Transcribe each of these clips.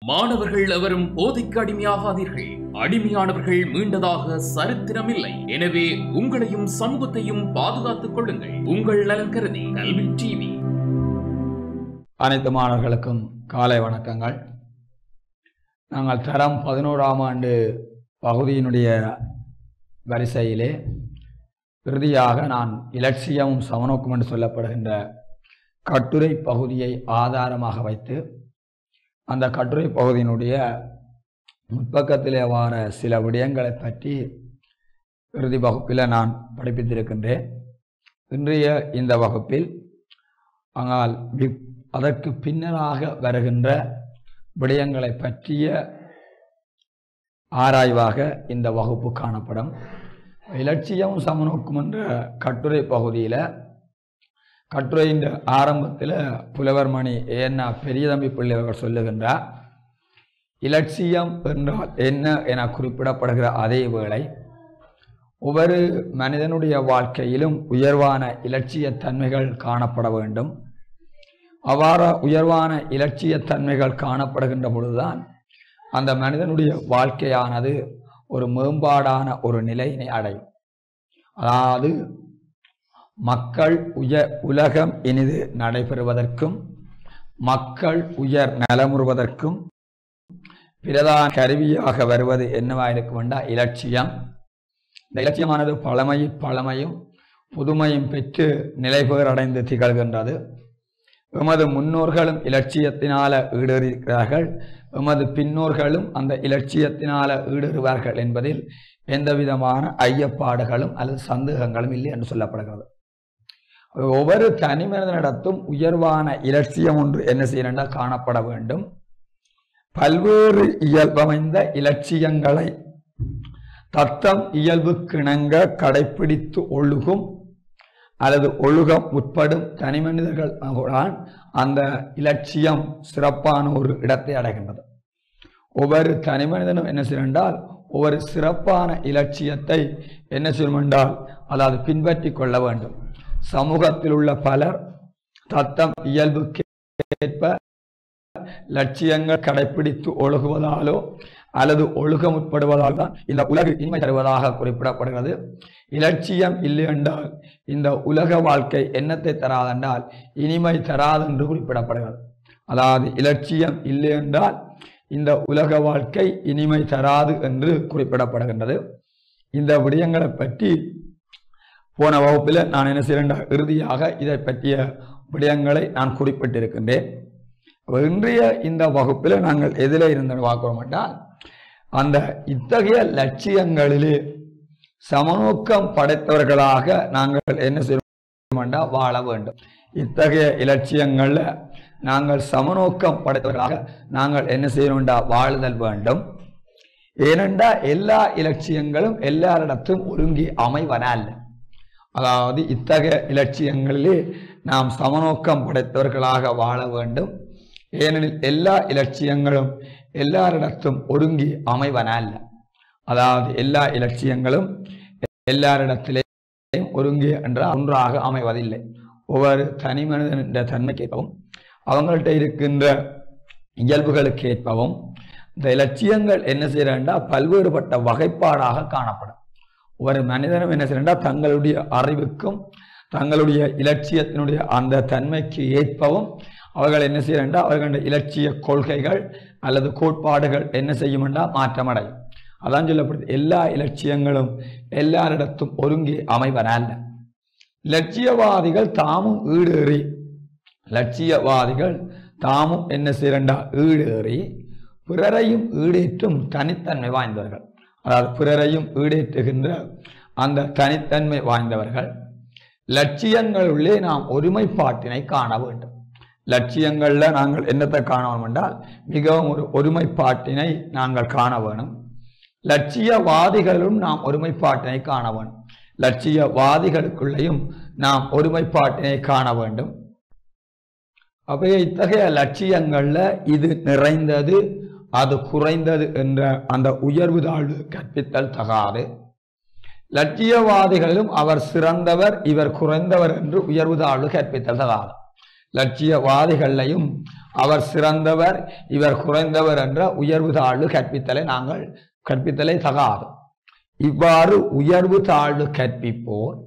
மாணவர்கள் எவரும் போதைக்கு அடிமையாகாதீர்கள். அடிமையானவர்கள் மீண்டதாக சரித்திரமில்லை. எனவே உங்களையும் சமூகத்தையும் பாதுகாத்துக் கொள்ளுங்கள். உங்கள் நலன் கருதி கல்வி டிவி. அனைத்து மாணவர்களுக்கும் காலை வணக்கங்கள். நாங்கள் தரம் 11ஆம் ஆண்டு பகுதியினுடைய வரிசையிலே இறுதியாக நான் இலட்சியமும் சமநோக்கும் என்று சொல்லப்படுகின்ற கட்டுரை பகுதியை ஆதாரமாக வைத்து அந்த கட்டுரை பகுதியினுடைய முற்பக்கத்திலே வார சில விடயங்களை பற்றி இறுதி வகுப்பில் நான் படிப்பித்திருக்கின்றேன். இன்றைய இந்த வகுப்பில் ஆனால் அதற்கு பின்னராக வருகின்ற விடயங்களை பற்றிய ஆராய்வாக இந்த வகுப்பு காணப்படும். இலட்சியம் சமநோக்கும் என்ற கட்டுரை பகுதியில் கட்டுரையின் ஆரம்பத்தில் புலவர் மணி ஏன்னா பெரியதம்பி பிள்ளைவர் சொல்லுகின்றார், இலட்சியம் என்றால் என்ன என குறிப்பிடப்படுகிற அதே வேளை ஒவ்வொரு மனிதனுடைய வாழ்க்கையிலும் உயர்வான இலட்சியத்தன்மைகள் காணப்பட வேண்டும். அவ்வாறு உயர்வான இலட்சியத்தன்மைகள் காணப்படுகின்ற பொழுதுதான் அந்த மனிதனுடைய வாழ்க்கையானது ஒரு மேம்பாடான ஒரு நிலையினை அடையும். அதாவது மக்கள் உலகம் இனிது நடைபெறுவதற்கும் மக்கள் உயர் நலமுறுவதற்கும் பிரதான கருவியாக வருவது என்னவாயிருக்கும் என்றால் இலட்சியம். இந்த இலட்சியமானது பழமையும் புதுமையும் பெற்று நிலைபெறடைந்து திகழ்கின்றது. எமது முன்னோர்களும் இலட்சியத்தினால ஈடேறுகிறார்கள், எமது பின்னோர்களும் அந்த இலட்சியத்தினால ஈடேறுவார்கள் என்பதில் எந்த விதமான ஐயப்பாடுகளும் அல்லது சந்தேகங்களும் இல்லை என்று சொல்லப்படுகிறது. ஒவ்வொரு தனி மனிதனிடத்தும் உயர்வான இலட்சியம் ஒன்று என்ன செய்யணும் காணப்பட வேண்டும். பல்வேறு இயல்பமைந்த இலட்சியங்களை தத்தம் இயல்புக்கிணங்க கடைப்பிடித்து ஒழுகும் அல்லது ஒழுகம் உட்படும் தனி மனிதர்கள் அந்த இலட்சியம் சிறப்பான ஒரு இடத்தை அடைகின்றது. ஒவ்வொரு தனி மனிதனும் என்ன செய்யண்டால் ஒவ்வொரு சிறப்பான இலட்சியத்தை என்ன செய்யும் என்றால் அதாவது பின்பற்றி கொள்ள வேண்டும். சமூகத்தில் உள்ள பலர் தத்தம் இயல்புக்கேற்ப லட்சியங்கள் கடைப்பிடித்து ஒழுகுவதாலோ அல்லது ஒழுகம் உட்படுவதால் தான் இந்த உலகு இனிமை தருவதாக குறிப்பிடப்படுகிறது. இலட்சியம் இல்லை என்றால் இந்த உலக வாழ்க்கை என்னத்தை தராதென்றால் இனிமை தராது என்று குறிப்பிடப்படுகிறது. அதாவது இலட்சியம் இல்லை என்றால் இந்த உலக வாழ்க்கை இனிமை தராது என்று குறிப்பிடப்படுகின்றது. இந்த விடயங்களை பற்றி போன வகுப்பில் நான் என்ன செய்கிறேன் இறுதியாக இதை பற்றிய விடயங்களை நான் குறிப்பிட்டிருக்கின்றேன். இன்றைய இந்த வகுப்பில் நாங்கள் எதில் இருந்து பார்க்கிறோம் என்றால் அந்த இத்தகைய லட்சியங்களிலே சமநோக்கம் படைத்தவர்களாக நாங்கள் என்ன செய்யணும் என்றால் வாழ வேண்டும். இத்தகைய இலட்சியங்களில் நாங்கள் சமநோக்கம் படைத்தவர்களாக நாங்கள் என்ன செய்யணும் என்றால் வாழுதல் வேண்டும். ஏனென்றால் எல்லா இலட்சியங்களும் எல்லாரிடத்தும் ஒருங்கி அமைவனல்ல. அதாவது இத்தகைய இலட்சியங்களிலே நாம் சமநோக்கம் படைத்தவர்களாக வாழ வேண்டும். ஏனெனில் எல்லா இலட்சியங்களும் எல்லாரிடத்தும் ஒருங்கி அமைவனல்ல. அதாவது எல்லா இலட்சியங்களும் எல்லாரிடத்திலேயும் ஒருங்கி என்ற ஒன்றாக அமைவதில்லை. ஒவ்வொரு தனி மனிதன் தன்மைக்கேற்பவும் அவங்கள்ட்ட இருக்கின்ற இயல்புகளுக்கு ஏற்பவும் இந்த இலட்சியங்கள் என்ன செய்யறா பல்வேறுபட்ட வகைப்பாடாக காணப்படும். ஒரு மனிதனும் என்ன செய்யறா தங்களுடைய அறிவுக்கும் தங்களுடைய இலட்சியத்தினுடைய அந்த தன்மைக்கு ஏற்பவும் அவர்கள் என்ன செய்யறா அவர்களுடைய இலட்சிய கொள்கைகள் அல்லது கோட்பாடுகள் என்ன செய்யும் என்றால் மாற்றமடையும். அதான் சொல்லப்படுது எல்லா இலட்சியங்களும் எல்லாரிடத்தும் ஒருங்கி அமைவனல்ல. இலட்சியவாதிகள் தாமும் ஈடேறி என்ன செய்யறா ஈடேறி பிறரையும் ஈடேற்றும் தனித்தன்மை வாய்ந்தவர்கள். அதாவது பிறரையும் ஈடேற்றுகின்ற அந்த தனித்தன்மை வாய்ந்தவர்கள். லட்சியங்களுள்ளே நாம் ஒருமைப்பாட்டினை காண வேண்டும். லட்சியங்கள்ல நாங்கள் என்னத்தை காண வேண்டும் என்றால் மிகவும் ஒரு ஒருமைப்பாட்டினை நாங்கள் காண வேணும். லட்சியவாதிகளும் நாம் ஒருமைப்பாட்டினை காண வேண்டும். லட்சியவாதிகளுக்குள்ளேயும் நாம் ஒருமைப்பாட்டினை காண வேண்டும். அப்போ இத்தகைய லட்சியங்கள்ல இது நிறைந்தது அது குறைந்தது என்ற அந்த உயர்வு தாழ்வு கற்பித்தல் தகாது. லட்சியவாதிகளிலும் அவர் சிறந்தவர் இவர் குறைந்தவர் என்று உயர்வு தாழ்வு கற்பித்தல் தகாது. லட்சியவாதிகளையும் அவர் சிறந்தவர் இவர் குறைந்தவர் என்ற உயர்வு தாழ்வு கற்பித்தலை தகாது. இவ்வாறு உயர்வு தாழ்வு கற்பிப்போர்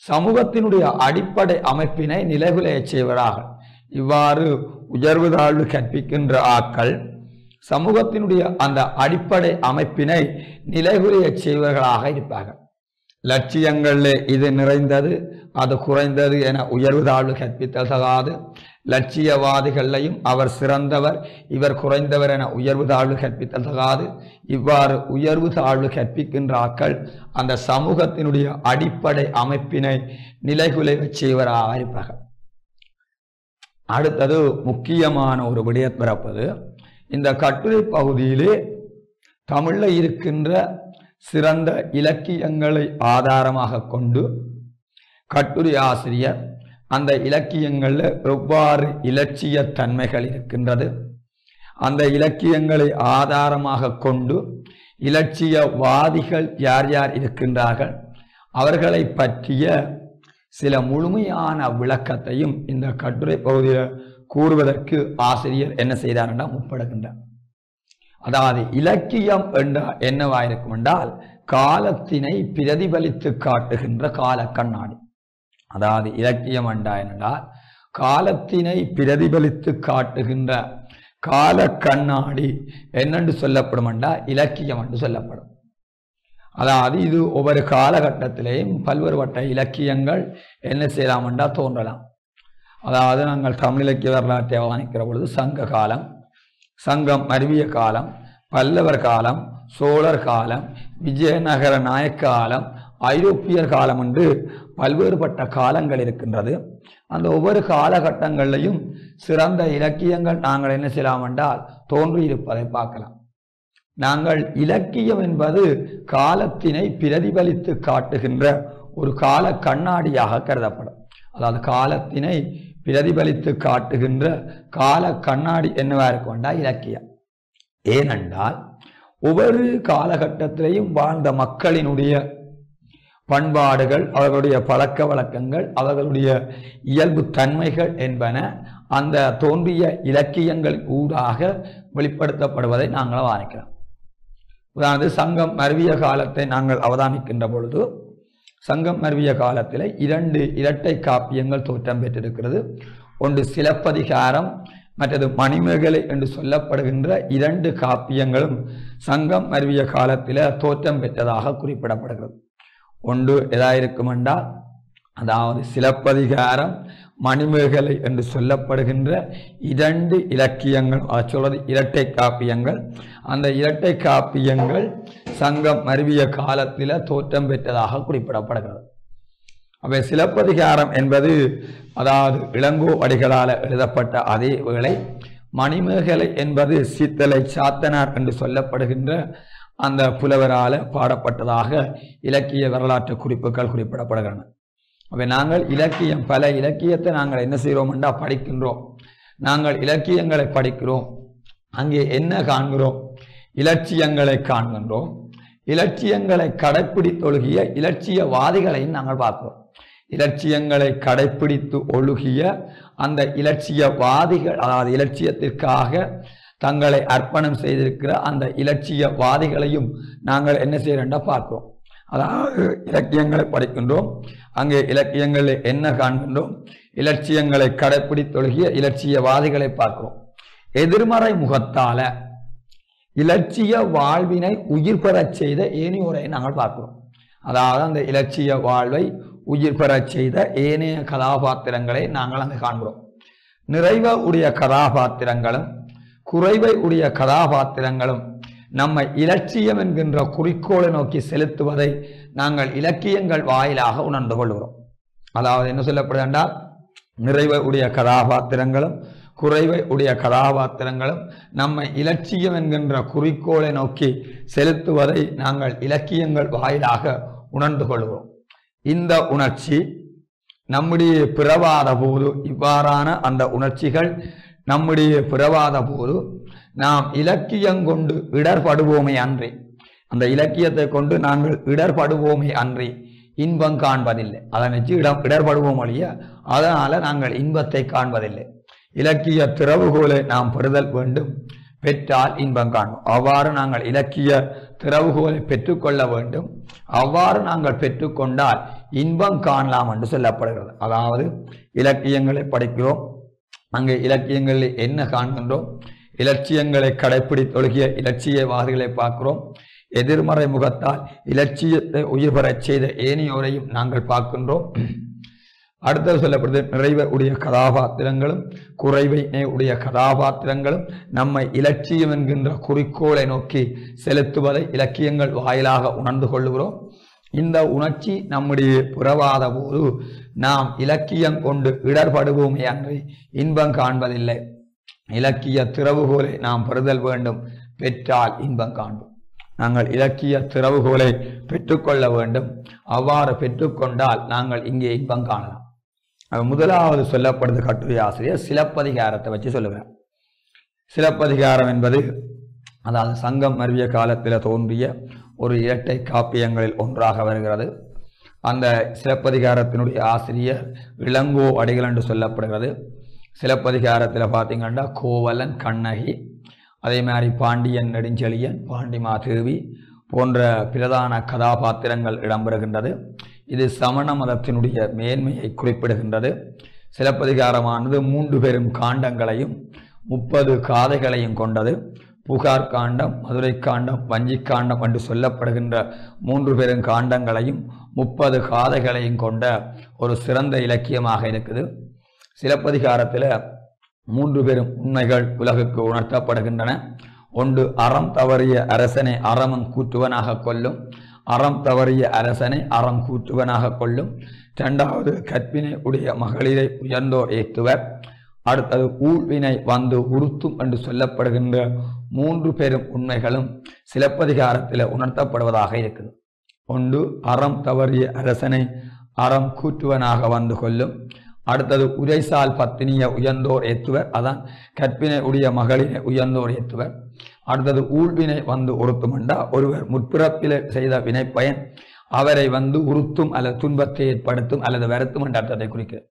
சமூகத்தினுடைய அடிப்படை அமைப்பினை நிலைகுலைய செய்வராக. இவ்வாறு உயர்வு தாழ்வு கற்பிக்கின்ற ஆக்கள் சமூகத்தினுடைய அந்த அடிப்படை அமைப்பினை நிலைகுலைய செய்வர்களாக இருப்பார்கள். லட்சியங்களில் இது நிறைந்தது அது குறைந்தது என உயர்வு தாழ்வு கற்பித்தல் தகாது. லட்சியவாதிகளையும் அவர் சிறந்தவர் இவர் குறைந்தவர் என உயர்வு தாழ்வு கற்பித்தல் தகாது. இவ்வாறு உயர்வு தாழ்வு கற்பிக்கின்ற ஆக்கள் அந்த சமூகத்தினுடைய அடிப்படை அமைப்பினை நிலைகுலைய செய்வராக இருப்பார்கள். அடுத்தது முக்கியமான ஒரு விடயம் பிறப்பது, இந்த கட்டுரை பகுதியிலே தமிழ்ல இருக்கின்ற சிறந்த இலக்கியங்களை ஆதாரமாக கொண்டு கட்டுரை ஆசிரியர் அந்த இலக்கியங்களில் எவ்வாறு இலட்சிய தன்மைகள் இருக்கின்றது, அந்த இலக்கியங்களை ஆதாரமாக கொண்டு இலட்சியவாதிகள் யார் யார் இருக்கின்றார்கள், அவர்களை பற்றிய சில முழுமையான விளக்கத்தையும் இந்த கட்டுரை பகுதியில் கூறுவதற்கு ஆசிரியர் என்ன செய்தார் முற்படுகின்றார். அதாவது இலக்கியம் என்றால் என்னவாயிருக்கும் என்றால் காலத்தினை பிரதிபலித்து காட்டுகின்ற கால கண்ணாடி. அதாவது இலக்கியம் என்றால் காலத்தினை பிரதிபலித்து காட்டுகின்ற கால கண்ணாடி என்னென்று சொல்லப்படும் என்றால் இலக்கியம் என்று சொல்லப்படும். அதாவது இது ஒவ்வொரு காலகட்டத்திலேயும் பல்வேறுபட்ட இலக்கியங்கள் என்ன செய்யலாம் என்றால் தோன்றலாம். அதாவது நாங்கள் தமிழ் இலக்கிய வரலாற்றை அவதானிக்கிற பொழுது சங்க காலம், சங்கம் மருவிய காலம், பல்லவர் காலம், சோழர் காலம், விஜயநகர நாயக்க காலம், ஐரோப்பியர் காலம் என்று பல்வேறுபட்ட காலங்கள் இருக்கின்றது. அந்த ஒவ்வொரு காலகட்டங்களிலையும் சிறந்த இலக்கியங்கள் நாங்கள் என்ன செய்யலாம் என்றால் தோன்றியிருப்பதை பார்க்கலாம். நாங்கள் இலக்கியம் என்பது காலத்தினை பிரதிபலித்து காட்டுகின்ற ஒரு கால கண்ணாடியாக கருதப்படும். அதாவது காலத்தினை பிரதிபலித்து காட்டுகின்ற கால கண்ணாடி என்னவா இருக்கும் என்றால் இலக்கியம். ஏனென்றால் ஒவ்வொரு காலகட்டத்திலையும் வாழ்ந்த மக்களினுடைய பண்பாடுகள், அவர்களுடைய பழக்க வழக்கங்கள், அவர்களுடைய இயல்பு தன்மைகள் என்பன அந்த தோன்றிய இலக்கியங்கள் ஊடாக வெளிப்படுத்தப்படுவதை நாங்கள் அவதானிக்கலாம். உதாரணத்து சங்கம் மருவிய காலத்தை நாங்கள் அவதானிக்கின்ற பொழுது சங்கம் மருவிய காலத்தில் இரண்டு இரட்டை காப்பியங்கள் தோற்றம் பெற்றிருக்கிறது. ஒன்று சிலப்பதிகாரம், மற்றது மணிமேகலை என்று சொல்லப்படுகின்ற இரண்டு காப்பியங்களும் சங்கம் மருவிய காலத்தில் தோற்றம் பெற்றதாக குறிப்பிடப்படுகிறது. ஒன்று எதாயிருக்கும் என்றால் அதாவது சிலப்பதிகாரம், மணிமேகலை என்று சொல்லப்படுகின்ற இரண்டு இலக்கியங்கள், சொல்வது இரட்டை காப்பியங்கள். அந்த இரட்டை காப்பியங்கள் சங்கம் மருவிய காலத்தில் தோற்றம் பெற்றதாக குறிப்பிடப்படுகிறது. அவை சிலப்பதிகாரம் என்பது அதாவது இளங்கோ அடிகளால் எழுதப்பட்ட அதே வேளை மணிமேகலை என்பது சித்தலை சாத்தனார் என்று சொல்லப்படுகின்ற அந்த புலவரால் பாடப்பட்டதாக இலக்கிய வரலாற்று குறிப்புகள் குறிப்பிடப்படுகின்றன. அவை நாங்கள் இலக்கியம், பல இலக்கியத்தை நாங்கள் என்ன செய்கிறோம் என்றால் படிக்கின்றோம். நாங்கள் இலக்கியங்களை படிக்கிறோம், அங்கே என்ன காண்கிறோம்? இலட்சியங்களை காண்கின்றோம். இலட்சியங்களை கடைப்பிடித்து ஒழுகிய இலட்சியவாதிகளையும் நாங்கள் பார்க்கிறோம். இலட்சியங்களை கடைப்பிடித்து ஒழுகிய அந்த இலட்சியவாதிகள், அதாவது இலட்சியத்திற்காக தங்களை அர்ப்பணம் செய்திருக்கிற அந்த இலட்சியவாதிகளையும் நாங்கள் என்ன செய்யறோம்னா பார்க்கிறோம். அதாவது இலக்கியங்களை படிக்கின்றோம், அங்கே இலக்கியங்களில் என்ன காண்கின்றோம்? இலட்சியங்களை கடைப்பிடித்தொழுகிய இலட்சியவாதிகளை பார்க்கிறோம். எதிர்மறை முகத்தால இலட்சிய வாழ்வினை உயிர் பெறச் செய்த ஏனையோரை நாங்கள் பார்க்கிறோம். அதாவது அந்த இலட்சிய வாழ்வை உயிர் பெறச் செய்த ஏனைய கதாபாத்திரங்களை நாங்கள் அங்கே காண்கிறோம். நிறைவை உடைய கதாபாத்திரங்களும் குறைவை உடைய கதாபாத்திரங்களும் நம்மை இலட்சியம் என்கின்ற குறிக்கோளை நோக்கி செலுத்துவதை நாங்கள் இலக்கியங்கள் வாயிலாக உணர்ந்து கொள்கிறோம். அதாவது என்ன சொல்லப்படுது என்றால் நிறைவை உடைய கதாபாத்திரங்களும் குறைவை உடைய கதாபாத்திரங்களும் நம்மை இலட்சியம் என்கின்ற குறிக்கோளை நோக்கி செலுத்துவதை நாங்கள் இலக்கியங்கள் வாயிலாக உணர்ந்து கொள்கிறோம். இந்த உணர்ச்சி நம்முடைய பிறவாத போது, இவ்வாறான அந்த உணர்ச்சிகள் நம்முடைய பிறவாத போது நாம் இலக்கியங்கொண்டு இடர்படுவோமே அன்றி, அந்த இலக்கியத்தை கொண்டு நாங்கள் இடர்படுவோமே அன்றி இன்பம் காண்பதில்லை. அதை நினைச்சு இடர்படுவோம் வழிய அதனால நாங்கள் இன்பத்தை காண்பதில்லை. இலக்கிய திறவுகோலை நாம் பெறுதல் வேண்டும், பெற்றால் இன்பம் காணும். அவ்வாறு நாங்கள் இலக்கிய திறவுகோலை பெற்றுக்கொள்ள வேண்டும், அவ்வாறு நாங்கள் பெற்றுக்கொண்டால் இன்பம் காணலாம் என்று சொல்லப்படுகிறது. அதாவது இலக்கியங்களை படிக்கிறோம், அங்கே இலக்கியங்களில் என்ன காண்கின்றோம், இலட்சியங்களை கடைப்பிடித்தொழுகிய இலட்சியவாதிகளை பார்க்கிறோம், எதிர்மறை முகத்தால் இலட்சியத்தை உயிர் பெறச் செய்த ஏனையோரையும் நாங்கள் பார்க்கின்றோம். அடுத்தது சொல்லப்படுது நிறைவை உடைய கதாபாத்திரங்களும் குறைவை உடைய கதாபாத்திரங்களும் நம்மை இலட்சியம் என்கின்ற குறிக்கோளை நோக்கி செலுத்துவதை இலக்கியங்கள் வாயிலாக உணர்ந்து கொள்ளுகிறோம். இந்த உணர்ச்சி நம்முடைய புறவாத போது நாம் இலக்கியம் கொண்டு இடர்படுவோமே அன்றி இன்பம் காண்பதில்லை. இலக்கிய திறவுகோலை நாம் பெறுதல் வேண்டும், பெற்றால் இன்பம் காண்போம். நாங்கள் இலக்கிய திறவுகோலை பெற்றுக்கொள்ள வேண்டும், அவ்வாறு பெற்றுக்கொண்டால் நாங்கள் இங்கே இன்பம் காணலாம். முதலாவது சொல்லப்படுது கட்டுரை ஆசிரியர் சிலப்பதிகாரத்தை வச்சு சொல்லுகிறார். சிலப்பதிகாரம் என்பது அதாவது சங்கம் மருவிய காலத்தில் தோன்றிய ஒரு இரட்டை காப்பியங்களில் ஒன்றாக வருகிறது. அந்த சிலப்பதிகாரத்தினுடைய ஆசிரியர் இளங்கோ அடிகள் என்று சொல்லப்படுகிறது. சிலப்பதிகாரத்தில் பார்த்தீங்கன்னா கோவலன், கண்ணகி, அதே மாதிரி பாண்டியன் நெடுஞ்செழியன், பாண்டிமாதேவி போன்ற பிரதான கதாபாத்திரங்கள் இடம்பெறுகின்றது. இது சமண மதத்தினுடைய மேன்மையை குறிப்பிடுகின்றது. சிலப்பதிகாரமானது 3 பெரும் காண்டங்களையும் 30 காதைகளையும் கொண்டது. புகார் காண்டம், மதுரை காண்டம், வஞ்சி காண்டம் என்று சொல்லப்படுகின்ற 3 பெரும் காண்டங்களையும் 30 காதைகளையும் கொண்ட ஒரு சிறந்த இலக்கியமாக இருக்குது. சிலப்பதிகாரத்தில் 3 பெரும் உண்மைகள் உலகுக்கு உணர்த்தப்படுகின்றன. ஒன்று, அறம் தவறிய அரசனை அறமன் கூற்றுவனாக கொல்லும், அறம் தவறிய அரசனை அறம் கூற்றுவனாக கொள்ளும். 2வது, கற்பினை உடைய மகளிரை உயர்ந்தோர் ஏற்றுவர். அடுத்தது, ஊழ்வினை வந்து உறுத்தும் என்று சொல்லப்படுகின்ற 3 பெரும் உண்மைகளும் சிலப்பதிகாரத்தில் உணர்த்தப்படுவதாக இருக்குது. ஒன்று, அறம் தவறிய அரசனை அறம் கூற்றுவனாக வந்து கொள்ளும். அடுத்தது, உரைசால் பத்தினியை உயர்ந்தோர் ஏற்றுவர், அதான் கற்பினை உடைய மகளிரை உயர்ந்தோர் ஏற்றுவர். அடுத்தது, ஊழ்வினை வந்து உறுத்தும் என்றா ஒருவர் முற்பிறப்பில் செய்த வினை பயன் அவரை வந்து உறுத்தும் அல்லது துன்பத்தை ஏற்படுத்தும் அல்லது வருத்தும் என்ற அர்த்தத்தை குறிக்கிறது.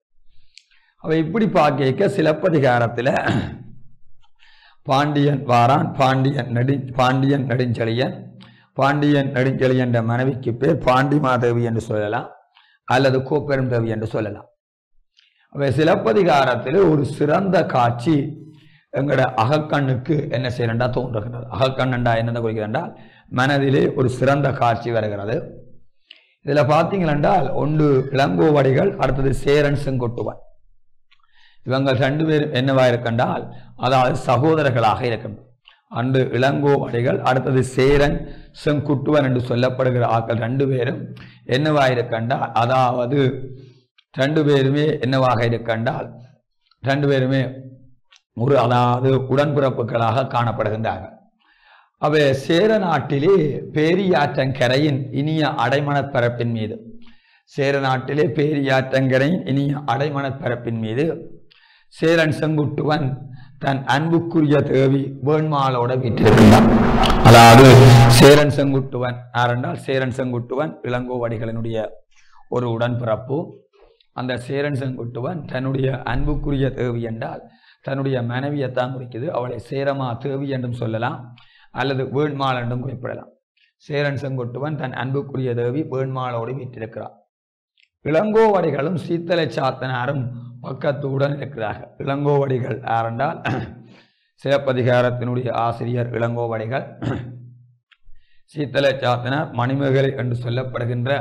அவை இப்படி பார்க்க சிலப்பதிகாரத்தில் பாண்டியன் வாரான், பாண்டியன் நெடுஞ்செழியன், பாண்டியன் நெடுஞ்செழியன் என்ற மனைவிக்கு பேர் பாண்டிமாதேவி என்று சொல்லலாம் அல்லது கோப்பெரும் தேவி என்று சொல்லலாம். அவை சிலப்பதிகாரத்தில் ஒரு சிறந்த காட்சி எங்களோட அகக்கண்ணுக்கு என்ன செய்யறா தோன்றுகிறது. அகக்கண்ணண்டா என்ன குறிக்கிறா, மனதிலே ஒரு சிறந்த காட்சி வருகிறது. இதில் பார்த்தீங்களென்றால் ஒன்று இளங்கோவடிகள், அடுத்தது சேரன் செங்கொட்டுவன். இவங்க 2 பேரும் என்னவா இருக்கின்றால் அதாவது சகோதரர்களாக இருக்கின்றனர். அன்று இளங்கோவடிகள், அடுத்தது சேரன் செங்குட்டுவன் என்று சொல்லப்படுகிற ஆக்கள் 2 பேரும் என்னவா இருக்கின்றால் அதாவது 2 பேருமே என்னவாக இருக்கின்றால் 2 பேருமே அதாவது உடன்பிறப்புகளாக காணப்படுகின்றார்கள். அவை சேர நாட்டிலே பேரியாற்றங்கரையின் இனிய அடைமணப்பரப்பின் மீது, சேர நாட்டிலே பேரியாற்றங்கரையின் இனிய அடைமணப்பரப்பின் மீது சேரன் செங்குட்டுவன் தன் அன்புக்குரிய தேவி வேண்மாளோட வீட்டிருக்கின்றான். அதாவது சேரன் செங்குட்டுவன் யாரென்றால் சேரன் செங்குட்டுவன் இளங்கோவடிகளினுடைய ஒரு உடன்பிறப்பு. அந்த சேரன் செங்குட்டுவன் தன்னுடைய அன்புக்குரிய தேவி என்றால் தன்னுடைய மனைவியைத்தான் குறிக்குது. அவளை சேரமா தேவி என்றும் சொல்லலாம் அல்லது வேண்மாள் என்றும் குறிப்பிடலாம். சேரன் செங்குட்டுவன் தன் அன்புக்குரிய தேவி வேண்மாளோடு வீட்டிருக்கிறார். இளங்கோவடிகளும் சீத்தலை சாத்தனாரும் பக்கத்துடன் இருக்கிறார்கள். இளங்கோவடிகள் யாரென்றால் சிலப்பதிகாரத்தினுடைய ஆசிரியர் இளங்கோவடிகள், சீத்தலை சாத்தனார் மணிமேகலை என்று சொல்லப்படுகின்ற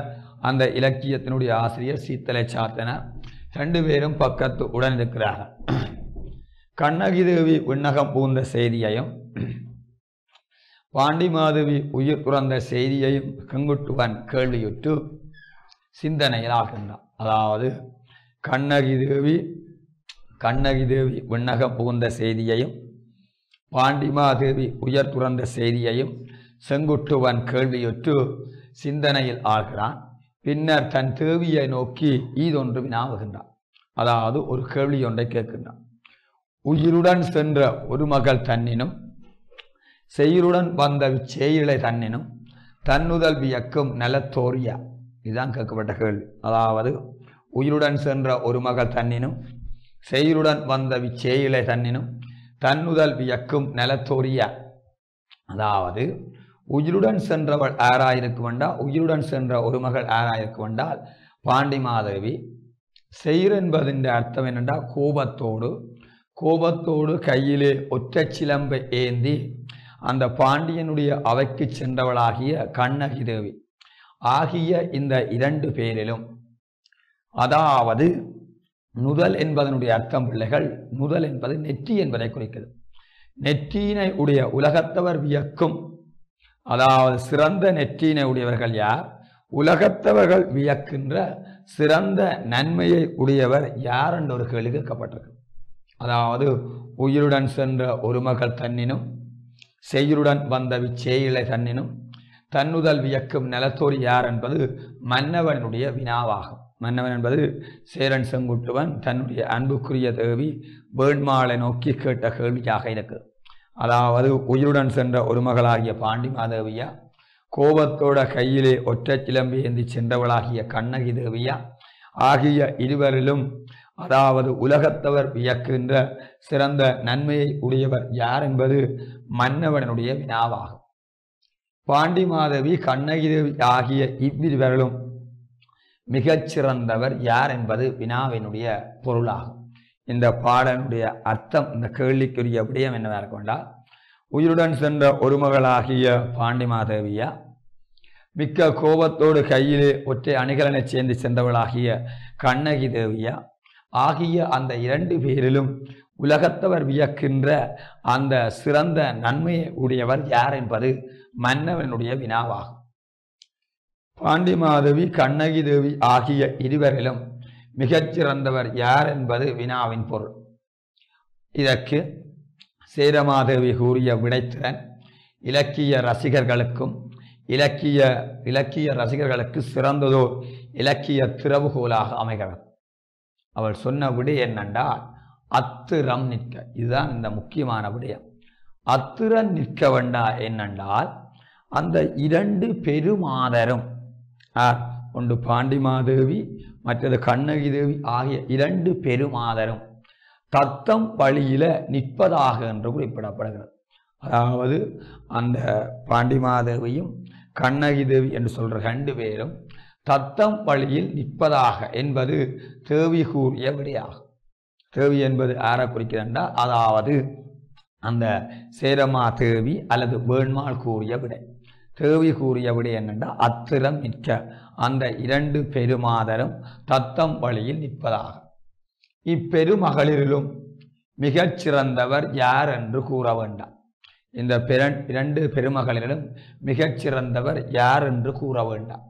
அந்த இலக்கியத்தினுடைய ஆசிரியர் சீத்தலை சாத்தனார். 2 பேரும் பக்கத்து உடன் இருக்கிறார்கள். கண்ணகி தேவி விண்ணகம் பூந்த செய்தியையும் பாண்டிமாதேவி உயிர் துறந்த செய்தியையும் செங்குட்டுவன் கேள்வியுற்று சிந்தனையில் ஆகின்றான். அதாவது கண்ணகி தேவி விண்ணகம் புகுந்த செய்தியையும் பாண்டிமாதேவி உயர் துறந்த செய்தியையும் செங்குட்டுவன் கேள்வியுற்று சிந்தனையில் ஆகிறான். பின்னர் தன் தேவியை நோக்கி ஈதொன்று வினாவுகின்றான். அதாவது ஒரு கேள்வி ஒன்றை கேட்கின்றான். உயிருடன் சென்ற ஒரு மகள் தன்னினும் செயிருடன் வந்த சேயிலை தன்னினும் தன்னுதல் வியக்கும் நலத்தோரியா, இதுதான் கேட்கப்பட்ட கேள்வி. அதாவது உயிருடன் சென்ற ஒரு மகள் தன்னினும் செய்யுடன் வந்த விச்சேயிலை தன்னினும் தன்னுதல் வியக்கும் நிலத்தோரிய. அதாவது உயிருடன் சென்றவள் ஆராயிருக்கும் என்றால், உயிருடன் சென்ற ஒரு மகள் ஆராயிருக்கும் என்றால் பாண்டிமாதேவி. செயிர் என்பதின் அர்த்தம் என்னென்றால் கோபத்தோடு கையிலே ஒற்றை சிலம்பை ஏந்தி அந்த பாண்டியனுடைய அவைக்கு சென்றவளாகிய கண்ணகி தேவி ஆகிய இந்த இரண்டு பேரிலும், அதாவது நுதல் என்பதனுடைய அர்த்தம் பிள்ளைகள், நுதல் என்பது நெற்றி என்பதை குறிக்கிறது. நெற்றியினை உடைய உலகத்தவர் வியக்கும், அதாவது சிறந்த நெற்றியினை உடையவர்கள் யார், உலகத்தவர்கள் வியக்கின்ற சிறந்த நன்மையை உடையவர் யார் என்ற ஒரு கேள்வி கேட்கப்பட்டிருக்கு. அதாவது உயிருடன் சென்ற ஒரு மகள் தன்னினும் செய்யுடன் வந்த விச்சேயிலை தன்னினும் தன்னுதல் வியக்கும் நிலத்தோர் யார் என்பது மன்னவனுடைய வினாவாகும். மன்னவன் என்பது சேரன் செங்குட்டுவன் தன்னுடைய அன்புக்குரிய தேவி வேண்மாளை நோக்கி கேட்ட கேள்வியாக இருக்குது. அதாவது உயிருடன் சென்ற ஒரு மகளாகிய பாண்டிமாதேவியா, கோபத்தோட கையிலே ஒற்றை சிலம்பி ஏந்தி சென்றவளாகிய கண்ணகி தேவியா ஆகிய இருவரிலும், அதாவது உலகத்தவர் வியக்கின்ற சிறந்த நன்மையை உடையவர் யார் என்பது மன்னவனுடைய வினாவாகும். பாண்டிமாதேவி கண்ணகி தேவி ஆகிய இவ்விருவரிலும் மிகச்சிறந்தவர் யார் என்பது வினாவினுடைய பொருளாகும். இந்த பாடலுடைய அர்த்தம், இந்த கேள்விக்குரிய விடயம் என்னவா கொண்டால், உயிருடன் சென்ற ஒரு மகளாகிய பாண்டிமாதேவியா, மிக்க கோபத்தோடு கையிலே ஒற்றை அணிகலனை சேர்ந்து சென்றவளாகிய கண்ணகி தேவியா ஆகிய அந்த இரண்டு பேரிலும் உலகத்தவர் வியக்கின்ற அந்த சிறந்த நன்மையை உடையவர் யார் என்பது மன்னவனுடைய வினாவாகும். பாண்டிமாதேவி கண்ணகி தேவி ஆகிய இருவரிலும் மிகச்சிறந்தவர் யார் என்பது வினாவின் பொருள். இதற்கு சேரமாதேவி கூறிய விடைத்திறன் இலக்கிய ரசிகர்களுக்கு சிறந்ததோர் இலக்கிய திறவுகோலாக அமைகிறது. அவள் சொன்ன விடை என்னென்றால் அத்திரம் நிற்க. இதுதான் இந்த முக்கியமான விடயம். அத்திரம் நிற்க வேண்டா என்னென்றால், அந்த இரண்டு பெருமாதரும், ஒன்று பாண்டிமாதேவி மற்றது கண்ணகி தேவி ஆகிய இரண்டு பெருமாதரும் தத்தம் வழியில நிற்பதாக என்று குறிப்பிடப்படுகிறது. அதாவது அந்த பாண்டிமாதேவியும் கண்ணகி தேவி என்று சொல்ற ரெண்டு பேரும் தத்தம் வழியில் நிற்பதாக என்பது தேவி கூறிய விடையாகும். தேவி என்பது யாரை குறிக்கிறதா, அதாவது அந்த சேரமா தேவி அல்லது வேண்மாள் கூறிய விடை. தேவி கூறிய விடை என்னென்றா அத்திரம் நிற்க, அந்த இரண்டு பெருமாதரும் தத்தம் வழியில் நிற்பதாக. இப்பெருமகளிரிலும் மிகச்சிறந்தவர் யார் என்று கூற வேண்டாம். இந்த இரண்டு பெருமகளிரிலும் மிகச்சிறந்தவர் யார் என்று கூற வேண்டாம்.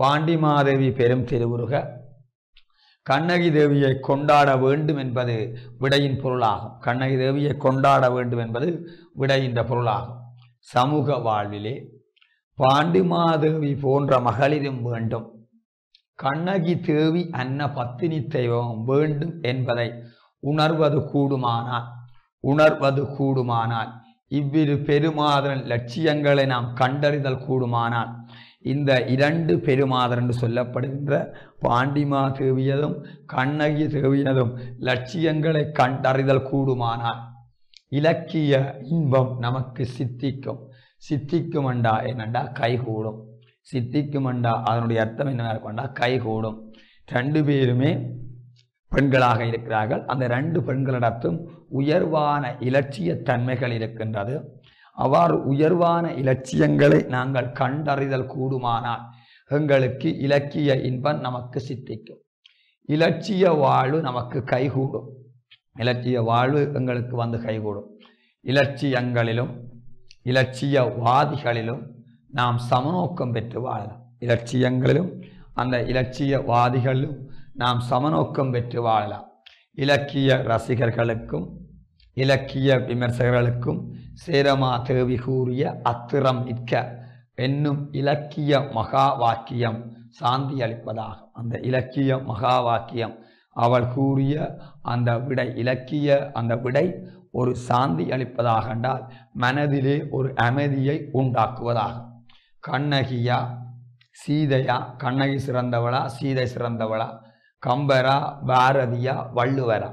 பாண்டிமாதேவி பெரும் திருவுருக கண்ணகி தேவியை கொண்டாட வேண்டும் என்பது விடையின் பொருளாகும். கண்ணகி தேவியை கொண்டாட வேண்டும் என்பது விடையின் பொருளாகும். சமூக வாழ்விலே பாண்டிமாதேவி போன்ற மகளிரும் வேண்டும், கண்ணகி தேவி அன்ன பத்தினி தெய்வம் வேண்டும் என்பதை உணர்வது கூடுமானால் இவ்விரு பெருமாதரன் லட்சியங்களை நாம் கண்டறிதல் கூடுமானால், இந்த இரண்டு பெருமாதர் என்று சொல்லப்படுகின்ற பாண்டிமாதேவியதும் கண்ணகி தேவியதும் லட்சியங்களை கண்டறிதல் கூடுமானால் இலக்கிய இன்பம் நமக்கு சித்திக்கும் அண்டா என்னண்டா கைகூடும். சித்திக்கும் அண்டா அதனுடைய அர்த்தம் என்ன கொண்டா கைகூடும். ரெண்டு பேருமே பெண்களாக இருக்கிறார்கள். அந்த ரெண்டு பெண்களிடத்தும் உயர்வான இலட்சிய தன்மைகள் இருக்கின்றது. அவ்வாறு உயர்வான இலட்சியங்களை நாங்கள் கண்டறிதல் கூடுமானால் எங்களுக்கு இலக்கிய இன்பம் நமக்கு சித்திக்கும். இலட்சிய வாழ்வு நமக்கு கைகூடும். இலட்சிய வாழ்வு எங்களுக்கு வந்து கைகூடும். இலட்சியங்களிலும் இலட்சியவாதிகளிலும் நாம் சமநோக்கம் பெற்று வாழலாம். இலட்சியங்களிலும் அந்த இலட்சியவாதிகளிலும் நாம் சமநோக்கம் பெற்று வாழலாம். இலக்கிய ரசிகர்களுக்கும் இலக்கிய விமர்சகர்களுக்கும் சேரமா தேவி கூறிய அத்திரம் நிற்க என்னும் இலக்கிய மகா வாக்கியம் சாந்தி அளிப்பதாகும். அந்த இலக்கிய மகா வாக்கியம் அவள் கூறிய அந்த விடை, இலக்கிய அந்த விடை ஒரு சாந்தி அளிப்பதாக என்றால் மனதிலே ஒரு அமைதியை உண்டாக்குவதாகும். கண்ணகியா சீதையா, கண்ணகி சிறந்தவளா சீதை சிறந்தவளா, கம்பரா பாரதியா வள்ளுவரா,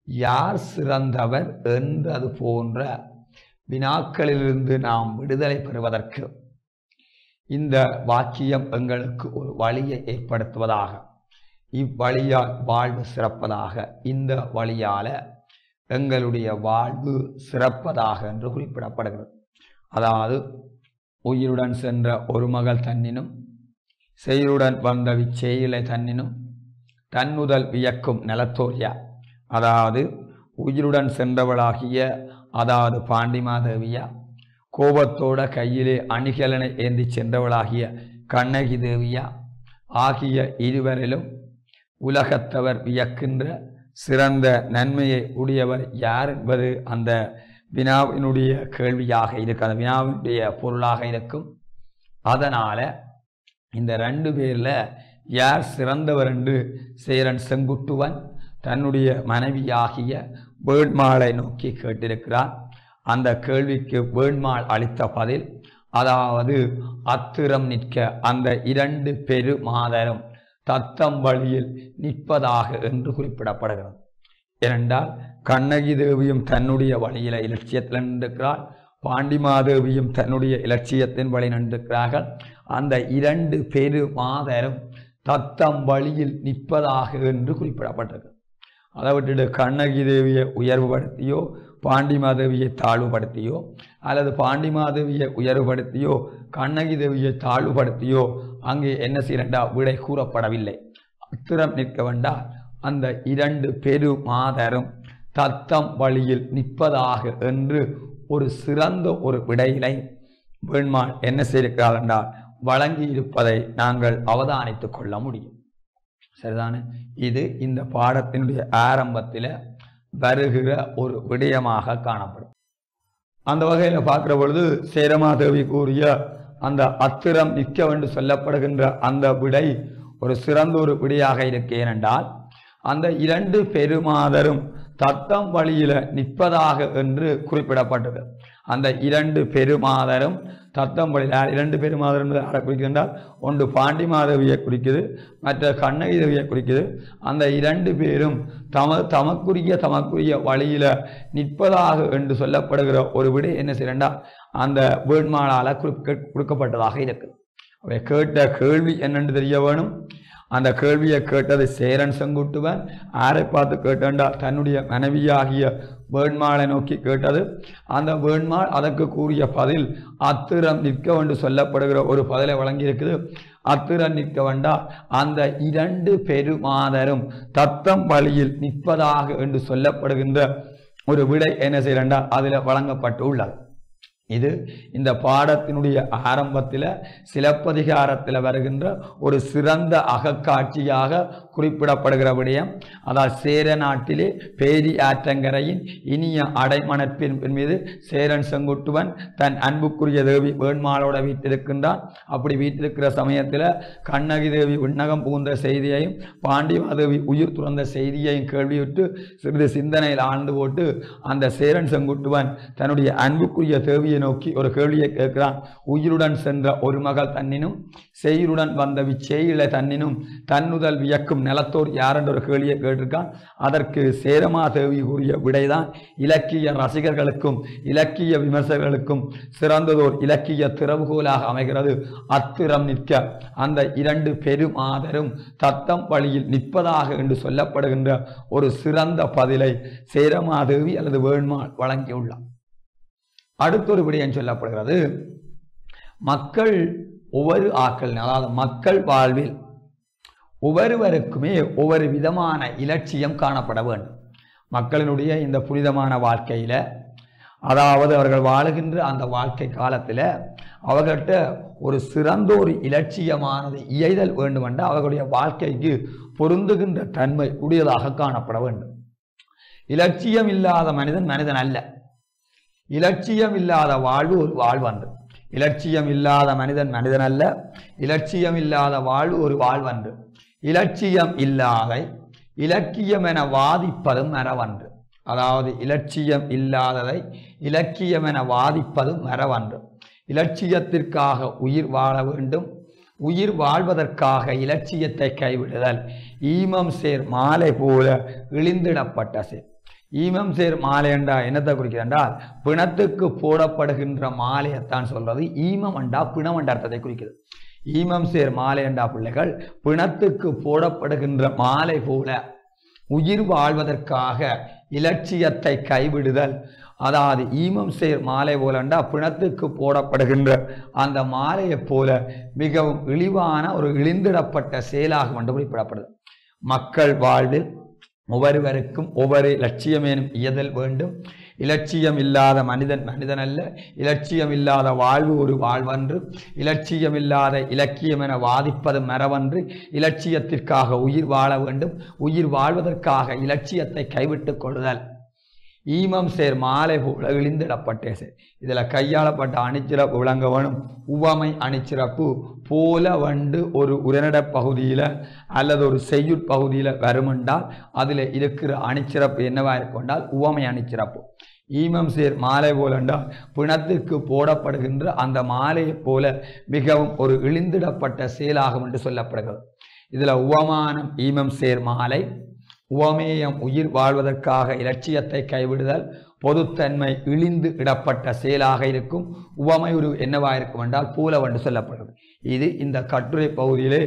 யார் சிறந்தவர் என்றது போன்ற வினாக்களிலிருந்து நாம் விடுதலை பெறுவதற்கு இந்த வாக்கியம் எங்களுக்கு ஒரு வழியை ஏற்படுத்துவதாக, இவ்வழியால் வாழ்வு சிறப்பதாக, இந்த வழியால எங்களுடைய வாழ்வு சிறப்பதாக என்று குறிப்பிடப்படுகிறது. அதாவது உயிருடன் சென்ற ஒரு மகள் தன்னினும் செய்யுடன் வந்த விச்செயலை தன்னினும் தன்னுதல் வியக்கும் நிலத்தோரியா. அதாவது உயிருடன் சென்றவளாகிய அதாவது பாண்டிமாதேவியா, கோபத்தோட கையிலே அணிகலனை ஏந்தி சென்றவளாகிய கண்ணகி தேவியா ஆகிய இருவரிலும் உலகத்தவர் வியக்கின்ற சிறந்த நன்மையை உடையவர் யார் என்பது அந்த வினாவினுடைய கேள்வியாக இருக்கு, அந்த வினாவினுடைய பொருளாக இருக்கும். அதனால இந்த ரெண்டு பேர்ல யார் சிறந்தவர் என்று சேரன் செங்குட்டுவன் தன்னுடைய மனைவியாகிய வேண்மாளை நோக்கி கேட்டிருக்கிறார். அந்த கேள்விக்கு வேண்மாள் அளித்த பதில், அதாவது அத்திரம் நிற்க அந்த இரண்டு பெரு மாதரும் தத்தம் வழியில் நிற்பதாக என்று குறிப்பிடப்படுகிறது. ஏனென்றால் கண்ணகி தேவியும் தன்னுடைய வழியில இலட்சியத்தில் நின்றிருக்கிறாள், பாண்டிமாதேவியும் தன்னுடைய இலட்சியத்தின் வழி நின்றிருக்கிறார்கள். அந்த இரண்டு பெரு மாதரும் தத்தம் வழியில் நிற்பதாக என்று குறிப்பிடப்பட்டிருக்கிறது. அதை விட்டுட்டு கண்ணகி தேவியை உயர்வுபடுத்தியோ பாண்டிமாதேவியை தாழ்வுபடுத்தியோ அல்லது பாண்டிமாதேவியை உயர்வுபடுத்தியோ கண்ணகி தேவியை தாழ்வுபடுத்தியோ அங்கே என்ன செய்யண்டா விடை கூறப்படவில்லை. அத்திரம் நிற்க வேண்டால் அந்த இரண்டு பெரு மாதரும் தத்தம் வழியில் நிற்பதாக என்று ஒரு சிறந்த ஒரு விடையினை வேண்மாள் என்ன செய்திருக்கிறார் என்றால் வழங்கி இருப்பதை நாங்கள் அவதானித்துக் கொள்ள முடியும். சரிதானே? இது இந்த பாடத்தினுடைய ஆரம்பத்தில் வருகிற ஒரு விடயமாக காணப்படும். அந்த வகையில் பார்க்கிற பொழுது சேரமாதேவி கூறிய அந்த அத்திரம் நிற்க என்று சொல்லப்படுகின்ற அந்த விடை ஒரு சிறந்த ஒரு விடையாக இருக்கு. ஏனென்றால் அந்த இரண்டு பெருமாதரும் தத்தம் வழியில நிற்பதாக என்று குறிப்பிடப்பட்டது. அந்த இரண்டு பெருமாதரும் தத்தம் வழியில் இரண்டு பெருமாதர் என்பது யாரை குறிக்கின்றால் ஒன்று பாண்டிமாதேவியை குறிக்குது, மற்ற கண்ணகி தேவியை குறிக்குது. அந்த இரண்டு பேரும் தமக்குரிய வழியில நிற்பதாக என்று சொல்லப்படுகிற ஒரு விடை என்ன செய்யண்டா அந்த வேண்மாளால கொடுக்கப்பட்டதாக இருக்கு. அவை கேட்ட கேள்வி என்னென்று தெரிய வேணும். அந்த கேள்வியை கேட்டது சேரன் செங்குட்டுவன். யாரை பார்த்து கேட்டா தன்னுடைய மனைவியாகிய வேண்மாளை நோக்கி கேட்டது. அந்த வேண்மாள் அதற்கு கூறிய பதில் அத்திரம் நிற்க என்று சொல்லப்படுகிற ஒரு பதிலை வழங்கி இருக்குது. அத்திரம் நிற்க வேண்டால் அந்த இரண்டு பெருமாதரும் தத்தம் வழியில் நிற்பதாக என்று சொல்லப்படுகின்ற ஒரு விடை என்ன செய்யறா அதில் வழங்கப்பட்டு உள்ளது. இது இந்த பாடத்தினுடைய ஆரம்பத்தில் சிலப்பதிகாரத்தில் வருகின்ற ஒரு சிறந்த அகக்காட்சியாக குறிப்பிடப்படுகிற விடயம். அதாவது சேர நாட்டிலே பேரி ஆற்றங்கரையின் இனிய அடைமணற்பின் மீது சேரன் செங்குட்டுவன் தன் அன்புக்குரிய தேவி வேண்மாளோட வீட்டிருக்கின்றான். அப்படி வீட்டிருக்கிற சமயத்தில் கண்ணகி தேவி விண்ணகம் புகுந்த செய்தியையும் பாண்டிமாதேவி உயிர் துறந்த செய்தியையும் கேள்வியுற்று சிறிது சிந்தனையில் ஆழ்ந்து போட்டு அந்த சேரன் செங்குட்டுவன் தன்னுடைய அன்புக்குரிய தேவியை நோக்கி ஒரு கேள்வியை கேட்கிறான். உயிருடன் சென்ற ஒரு மகள் தன்னினும் செய்யுடன் வந்த விச்செயலை தன்னினும் தன்னுதல் வியக்கும் நிலத்தோர் யார் என்ற ஒரு கேள்வியை கேட்டிருக்கான். அதற்கு சேரமாதேவி கூறிய விடைதான் இலக்கிய ரசிகர்களுக்கும் இலக்கிய விமர்சகர்களுக்கும் சிறந்ததோர் இலக்கிய திறவுகோலாக அமைகிறது. அத்திரம் நிற்க அந்த இரண்டு பெருமாதரும் தத்தம் வழியில் நிற்பதாக என்று சொல்லப்படுகின்ற ஒரு சிறந்த பதிலை சேரமாதேவி அல்லது வேண்மாள் வழங்கியுள்ளார். அடுத்தொரு விடயம் சொல்லப்படுகிறது. மக்கள் ஒவ்வொரு ஆக்கள், அதாவது மக்கள் வாழ்வில் ஒவ்வொருவருக்குமே ஒவ்வொரு விதமான இலட்சியம் காணப்பட வேண்டும். மக்களினுடைய இந்த புனிதமான வாழ்க்கையில, அதாவது அவர்கள் வாழுகின்ற அந்த வாழ்க்கை காலத்தில் அவர்கள்ட்ட ஒரு சிறந்த ஒரு இலட்சியமானது இயைதல் வேண்டுமென்றால் அவர்களுடைய வாழ்க்கைக்கு பொருந்துகின்ற தன்மை உடையதாக காணப்பட வேண்டும். இலட்சியம் இல்லாத மனிதன் மனிதன் அல்ல. இலட்சியம் இல்லாத வாழ்வு ஒரு வாழ்வன்று. இலட்சியம் இல்லாத மனிதன் மனிதன் அல்ல. இலட்சியம் இல்லாத வாழ்வு ஒரு வாழ்வன்று. இலட்சியம் இல்லாதை இலக்கியம் என வாதிப்பதும் மரவன்று. அதாவது இலட்சியம் இல்லாததை இலக்கியம் என வாதிப்பதும் மரவன்று. இலட்சியத்திற்காக உயிர் வாழ வேண்டும். உயிர் வாழ்வதற்காக இலட்சியத்தை கைவிடுதல் ஈமம் சேர் மாலை போல இழிந்திடப்பட்ட சேர். ஈமம் சேர் மாலை என்றா என்னத்தை குறிக்கிறது என்றால் பிணத்துக்கு போடப்படுகின்ற மாலையைத்தான் சொல்றது. ஈமம் என்றா பிணம் என்ற அர்த்தத்தை குறிக்கிறது. ஈமம் சேர் மாலை என்றா பிள்ளைகள் பிணத்துக்கு போடப்படுகின்ற மாலை போல உயிர் வாழ்வதற்காக இலட்சியத்தை கைவிடுதல். அதாவது ஈமம் சேர் மாலை போலண்டா பிணத்துக்கு போடப்படுகின்ற அந்த மாலையை போல மிகவும் இழிவான ஒரு இழிந்திடப்பட்ட செயலாகும் என்று குறிப்பிடப்படுது. மக்கள் வாழ்வில் ஒவ்வொருவருக்கும் ஒவ்வொரு இலட்சியமேனும் இயதல் வேண்டும். இலட்சியம் இல்லாத மனிதன் மனிதன் அல்ல. இலட்சியம் இல்லாத வாழ்வு ஒரு வாழ்வன்று. இலட்சியம் இல்லாத இலக்கியம் என வாதிப்பது மரவன்று. இலட்சியத்திற்காக உயிர் வாழ வேண்டும். உயிர் வாழ்வதற்காக இலட்சியத்தை கைவிட்டு கொள்ளுதல். ஈமம் சேர் மாலை போல இழிந்திடப்பட்டே சேர். இதில் கையாளப்பட்ட அணிச்சிறப்பு விளங்க வேணும். உவமை அணிச்சிறப்பு போல வண்டு ஒரு உரைநடை பகுதியில் அல்லது ஒரு செய்யுட் பகுதியில் வருமென்றால் அதில் இருக்கிற அணிச்சிறப்பு என்னவா இருக்குமென்றால் உவமை அணிச்சிறப்பு. ஈமம் சேர் மாலை போலென்றால் பிணத்திற்கு போடப்படுகின்ற அந்த மாலையை போல மிகவும் ஒரு இழிந்திடப்பட்ட செயலாகும் என்று சொல்லப்படுகிறது. இதில் உவமானம் ஈமம் சேர் மாலை, உவமேயம் உயிர் வாழ்வதற்காக இலட்சியத்தை கைவிடுதல், பொதுத்தன்மை இழிந்து இடப்பட்ட செயலாக இருக்கும். உவமை ஒரு என்னவா இருக்கும் என்றால் பூலவென்று சொல்லப்படுகிறது. இது இந்த கட்டுரை பகுதியிலே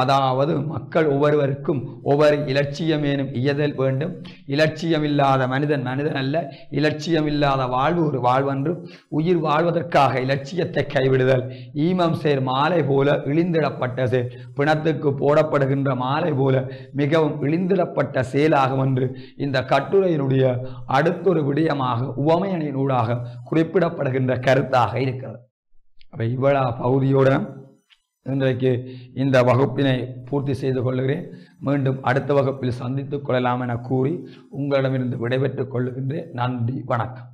அதாவது மக்கள் ஒவ்வொருவருக்கும் ஒவ்வொரு இலட்சியமேனும் இயதல் வேண்டும். இலட்சியம் இல்லாத மனிதன் மனிதன் அல்ல. இலட்சியம் இல்லாத வாழ்வு ஒரு வாழ்வன்று. உயிர் வாழ்வதற்காக இலட்சியத்தை கைவிடுதல். ஈமம் சேர் மாலை போல இழிந்திடப்பட்ட செயல், பிணத்துக்கு போடப்படுகின்ற மாலை போல மிகவும் இழிந்திடப்பட்ட செயலாகும் என்று இந்த கட்டுரையினுடைய அடுத்தொரு விடயமாக உவமையணியினூடாக குறிப்பிடப்படுகின்ற கருத்தாக இருக்கிறது. அப்ப இவ்வளவு பகுதியோடு இன்றைக்கு இந்த வகுப்பினை பூர்த்தி செய்து கொள்ளுகிறேன். மீண்டும் அடுத்த வகுப்பில் சந்தித்துக் கொள்ளலாம் என கூறி உங்களிடமிருந்து விடைபெற்றுக் கொள்ளுகின்றேன். நன்றி, வணக்கம்.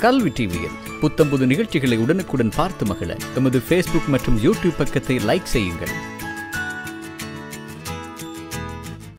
கல்வி டிவியில் புத்தம்புது நிகழ்ச்சிகளை உடனுக்குடன் பார்த்து மகிழ எமது Facebook மற்றும் YouTube பக்கத்தை லைக் செய்யுங்கள்.